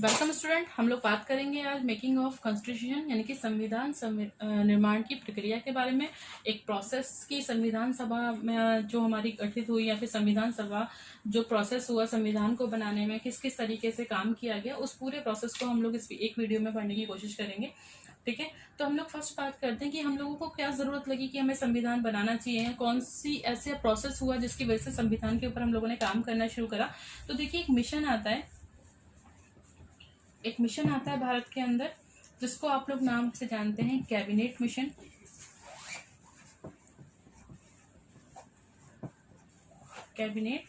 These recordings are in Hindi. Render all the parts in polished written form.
Welcome student. हम लोग बात करेंगे आज मेकिंग ऑफ कॉन्स्टिट्यूशन यानी कि संविधान निर्माण की प्रक्रिया के बारे में। एक प्रोसेस की संविधान सभा में जो हमारी गठित हुई या फिर संविधान सभा जो प्रोसेस हुआ संविधान को बनाने में किस किस तरीके से काम किया गया, उस पूरे प्रोसेस को हम लोग इस एक वीडियो में पढ़ने की कोशिश करेंगे। ठीक है, तो हम लोग फर्स्ट बात करते हैं कि हम लोगों को क्या जरूरत लगी कि हमें संविधान बनाना चाहिए, कौन सी ऐसे प्रोसेस हुआ जिसकी वजह से संविधान के ऊपर हम लोगों ने काम करना शुरू करा। तो देखिए, एक मिशन आता है भारत के अंदर, जिसको आप लोग नाम से जानते हैं कैबिनेट मिशन। कैबिनेट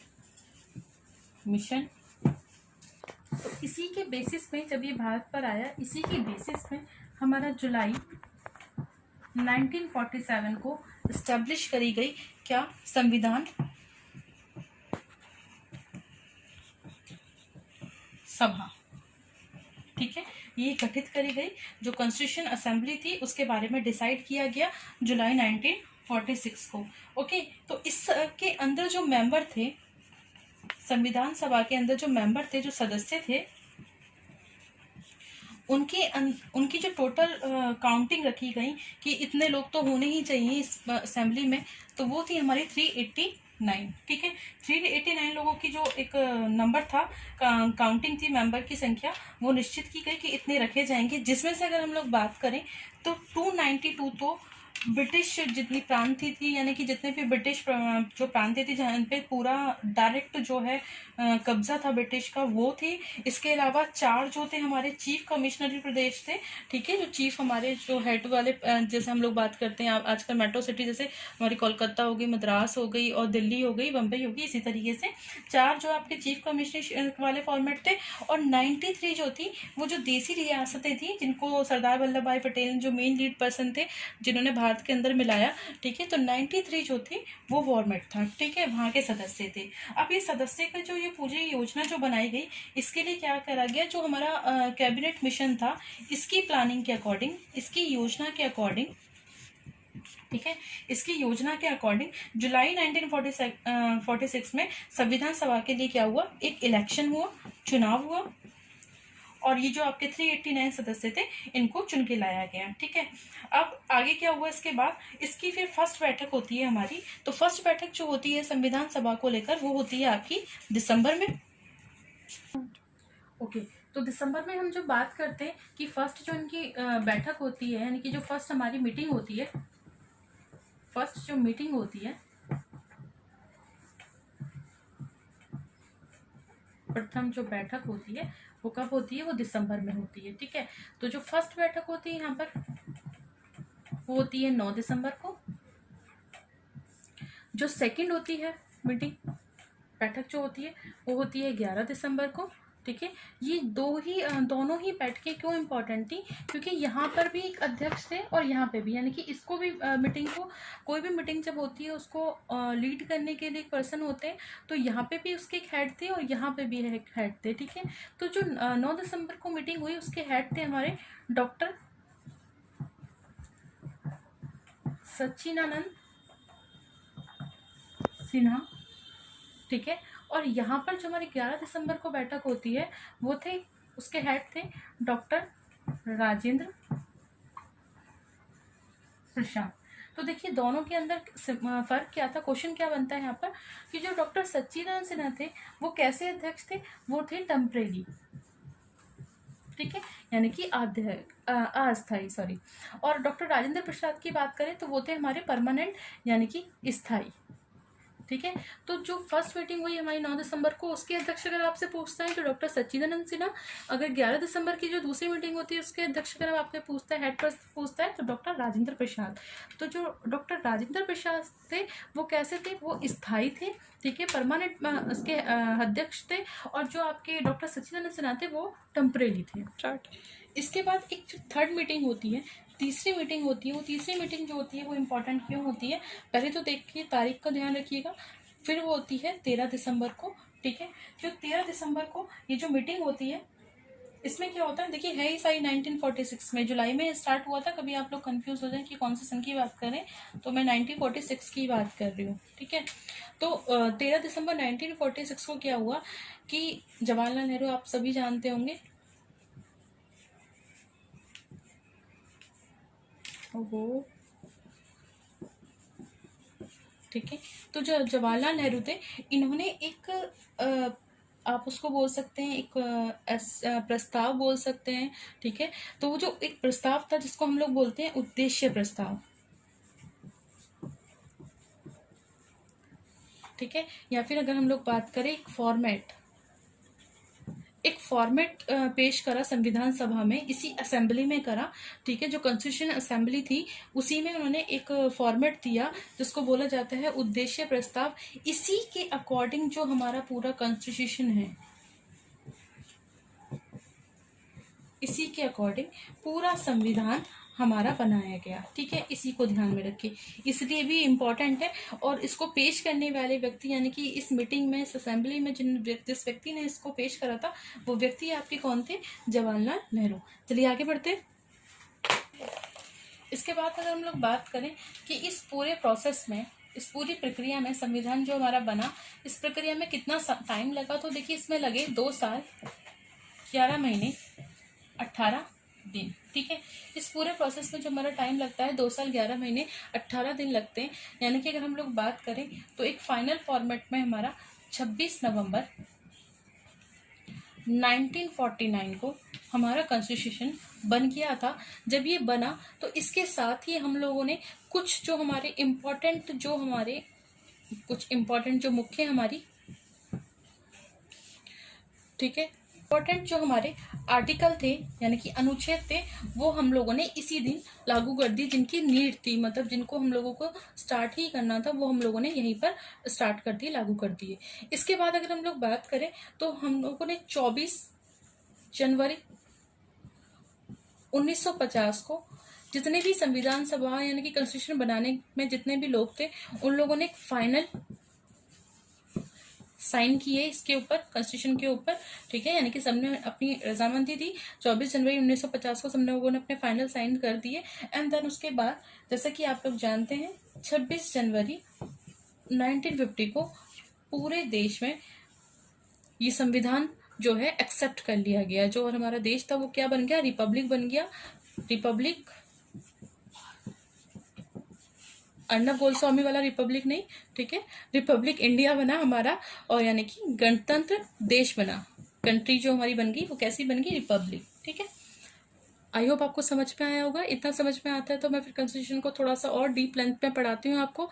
मिशन, तो इसी के बेसिस में जब ये भारत पर आया, इसी के बेसिस में हमारा जुलाई 1947 को एस्टेब्लिश करी गई क्या, संविधान सभा। ठीक है, ये गठित करी गई। जो कॉन्स्टिट्यूशन असेंबली थी उसके बारे में डिसाइड किया गया जुलाई 1946 को। ओके, तो इसके अंदर जो मेंबर थे, संविधान सभा के अंदर जो मेंबर थे, जो सदस्य थे, उनकी जो टोटल काउंटिंग रखी गई कि इतने लोग तो होने ही चाहिए इस असेंबली में, तो वो थी हमारी 389। ठीक है, 389 लोगों की जो एक नंबर था, काउंटिंग थी, मेंबर की संख्या वो निश्चित की गई कि इतने रखे जाएंगे। जिसमें से अगर हम लोग बात करें तो 292 तो ब्रिटिश जितनी प्रांतीय थी, यानी कि जितने भी ब्रिटिश जो प्रांतीय थी जहाँ पे पूरा डायरेक्ट जो है कब्जा था ब्रिटिश का, वो थी। इसके अलावा 4 जो थे हमारे चीफ कमिश्नरी प्रदेश थे। ठीक है, जो चीफ हमारे जो हेड वाले, जैसे हम लोग बात करते हैं आजकल मेट्रो सिटी, जैसे हमारी कोलकाता हो गई, मद्रास हो गई और दिल्ली हो गई, बम्बई हो गई, इसी तरीके से 4 जो आपके चीफ कमिश्नरी वाले फॉर्मेट थे। और 93 जो थी वो जो देसी रियासतें थी, जिनको सरदार वल्लभ भाई पटेल जो मेन लीड पर्सन थे, जिन्होंने भारत के अंदर मिलाया। ठीक है, तो 93 जो थी वो फॉर्मेट था। ठीक है, वहाँ के सदस्य थे। अब ये सदस्य का जो ये पूरी योजना जो बनाई गई, इसके लिए क्या करा गया, जो हमारा कैबिनेट मिशन था, इसकी प्लानिंग के अकॉर्डिंग, इसकी योजना के अकॉर्डिंग, ठीक है, इसकी योजना के अकॉर्डिंग जुलाई 1946 में संविधान सभा के लिए क्या हुआ, एक इलेक्शन हुआ, चुनाव हुआ, और ये जो आपके 389 सदस्य थे इनको चुन के लाया गया। ठीक है, अब आगे क्या हुआ, इसके बाद इसकी फिर फर्स्ट बैठक होती है हमारी। तो फर्स्ट बैठक जो होती है संविधान सभा को लेकर, वो होती है आपकी दिसंबर में। ओके, तो दिसंबर में हम जो बात करते हैं कि फर्स्ट जो इनकी बैठक होती है, यानी कि जो फर्स्ट हमारी मीटिंग होती है, फर्स्ट जो मीटिंग होती है, प्रथम जो बैठक होती है वो कब होती है, वो दिसंबर में होती है। ठीक है, तो जो फर्स्ट बैठक होती है यहाँ पर वो होती है 9 दिसंबर को। जो सेकंड होती है मीटिंग, बैठक जो होती है वो होती है 11 दिसंबर को। ठीक है, ये दोनों ही बैठकें क्यों इम्पोर्टेंट थी, क्योंकि यहाँ पर भी एक अध्यक्ष थे और यहाँ पे भी, यानी कि इसको भी मीटिंग को, कोई भी मीटिंग जब होती है उसको लीड करने के लिए एक पर्सन होते हैं, तो यहाँ पे भी उसके एक हेड थे और यहाँ पे भी हेड थे। ठीक है, तो जो 9 दिसंबर को मीटिंग हुई उसके हेड थे हमारे डॉक्टर सच्चिदानंद सिन्हा। ठीक है, और यहाँ पर जो हमारी 11 दिसंबर को बैठक होती है वो थे, उसके हेड थे डॉक्टर राजेंद्र प्रसाद। तो देखिए दोनों के अंदर फर्क क्या था, क्वेश्चन क्या बनता है यहाँ पर कि जो डॉक्टर सच्चिदानंद सिन्हा थे वो कैसे अध्यक्ष थे, वो थे टेम्परेरी। ठीक है, यानी कि अस्थायी, सॉरी। और डॉक्टर राजेंद्र प्रसाद की बात करें तो वो थे हमारे परमानेंट, यानी कि स्थायी। ठीक है, तो जो फर्स्ट मीटिंग हुई हमारी 9 दिसंबर को, उसके अध्यक्ष अगर आपसे पूछता है तो डॉक्टर सच्चिदानंद सिन्हा। अगर 11 दिसंबर की जो दूसरी मीटिंग होती है उसके अध्यक्ष अगर आपसे पूछता है, हेड पर पूछता है, तो डॉक्टर राजेंद्र प्रसाद। तो जो डॉक्टर राजेंद्र प्रसाद थे वो कैसे थे, वो स्थायी थे। ठीक है, परमानेंट उसके अध्यक्ष थे। और जो आपके डॉक्टर सच्चिदानंद सिन्हा थे वो टेम्परेरी थे। इसके बाद एक थर्ड मीटिंग होती है, तीसरी मीटिंग होती है। वो तीसरी मीटिंग जो होती है वो इम्पोर्टेंट क्यों होती है, पहले तो देखिए तारीख का ध्यान रखिएगा। फिर वो होती है 13 दिसंबर को। ठीक है, जो 13 दिसंबर को ये जो मीटिंग होती है, इसमें क्या होता है, देखिए है ही सारी 1946 में, जुलाई में स्टार्ट हुआ था। कभी आप लोग कंफ्यूज हो जाए कि कौन से सन की बात करें, तो मैं 1946 की बात कर रही हूँ। ठीक है, तो 13 दिसंबर 1946 को क्या हुआ कि जवाहरलाल नेहरू आप सभी जानते होंगे, ओहो, ठीक है। तो जो जवाहरलाल नेहरू थे, इन्होंने एक आप उसको बोल सकते हैं एक प्रस्ताव बोल सकते हैं, ठीक है। तो वो जो एक प्रस्ताव था जिसको हम लोग बोलते हैं उद्देश्य प्रस्ताव, ठीक है। या फिर अगर हम लोग बात करें एक फॉर्मेट पेश करा संविधान सभा में, इसी असेंबली में करा, ठीक है। जो कॉन्स्टिट्यूशन असेंबली थी उसी में उन्होंने एक फॉर्मेट दिया जिसको बोला जाता है उद्देश्य प्रस्ताव। इसी के अकॉर्डिंग जो हमारा पूरा कॉन्स्टिट्यूशन है, इसी के अकॉर्डिंग पूरा संविधान हमारा बनाया गया, ठीक है। इसी को ध्यान में रखिए, इसलिए भी इम्पोर्टेंट है। और इसको पेश करने वाले व्यक्ति यानी कि इस मीटिंग में, इस असेंबली में जिस व्यक्ति ने इसको पेश करा था, वो व्यक्ति आपके कौन थे? जवाहरलाल नेहरू। चलिए आगे बढ़ते। इसके बाद अगर हम लोग बात करें कि इस पूरे प्रोसेस में, इस पूरी प्रक्रिया में, संविधान जो हमारा बना, इस प्रक्रिया में कितना टाइम लगा, तो देखिए इसमें लगे 2 साल 11 महीने 18 दिन, ठीक है। इस पूरे प्रोसेस में जो हमारा टाइम लगता है 2 साल 11 महीने 18 दिन लगते हैं। यानी कि अगर हम लोग बात करें तो एक फाइनल फॉर्मेट में हमारा 26 नवंबर 1949 को हमारा कॉन्स्टिट्यूशन बन गया था। जब ये बना तो इसके साथ ही हम लोगों ने कुछ जो हमारे इम्पोर्टेंट जो मुख्य हमारी, ठीक है, इम्पोर्टेंट जो हमारे आर्टिकल थे यानी कि अनुच्छेद थे, वो हम लोगों ने इसी दिन लागू कर दी। जिनकी नीड थी, मतलब जिनको हम लोगों को स्टार्ट ही करना था, वो हम लोगों ने यहीं पर स्टार्ट कर दिए, लागू कर दिए। इसके बाद अगर हम लोग बात करें तो हम लोगों ने 24 जनवरी 1950 को जितने भी संविधान सभा यानी कि कॉन्स्टिट्यूशन बनाने में जितने भी लोग थे, उन लोगों ने एक फाइनल साइन किए इसके ऊपर, कॉन्स्टिट्यूशन के ऊपर, ठीक है। यानी कि सबने अपनी रजामंदी दी। 24 जनवरी 1950 को सब लोगों ने अपने फाइनल साइन कर दिए। एंड देन उसके बाद जैसा कि आप लोग जानते हैं 26 जनवरी 1950 को पूरे देश में ये संविधान जो है एक्सेप्ट कर लिया गया। जो हमारा देश था वो क्या बन गया? रिपब्लिक बन गया। रिपब्लिक, अर्नब गोस्वामी वाला रिपब्लिक नहीं, ठीक है, रिपब्लिक इंडिया बना हमारा। और यानी कि गणतंत्र देश बना। कंट्री जो हमारी बन गई वो कैसी बन गई? रिपब्लिक, ठीक है। आई होप आपको समझ में आया होगा। इतना समझ में आता है तो मैं फिर कॉन्स्टिट्यूशन को थोड़ा सा और डीप लेंथ में पढ़ाती हूँ आपको,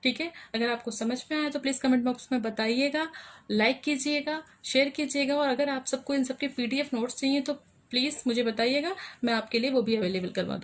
ठीक है। अगर आपको समझ में आया तो प्लीज कमेंट बॉक्स में बताइएगा, लाइक कीजिएगा, शेयर कीजिएगा। और अगर आप सबको इन सबके PDF नोट्स चाहिए तो प्लीज मुझे बताइएगा, मैं आपके लिए वो भी अवेलेबल करवा दूँ।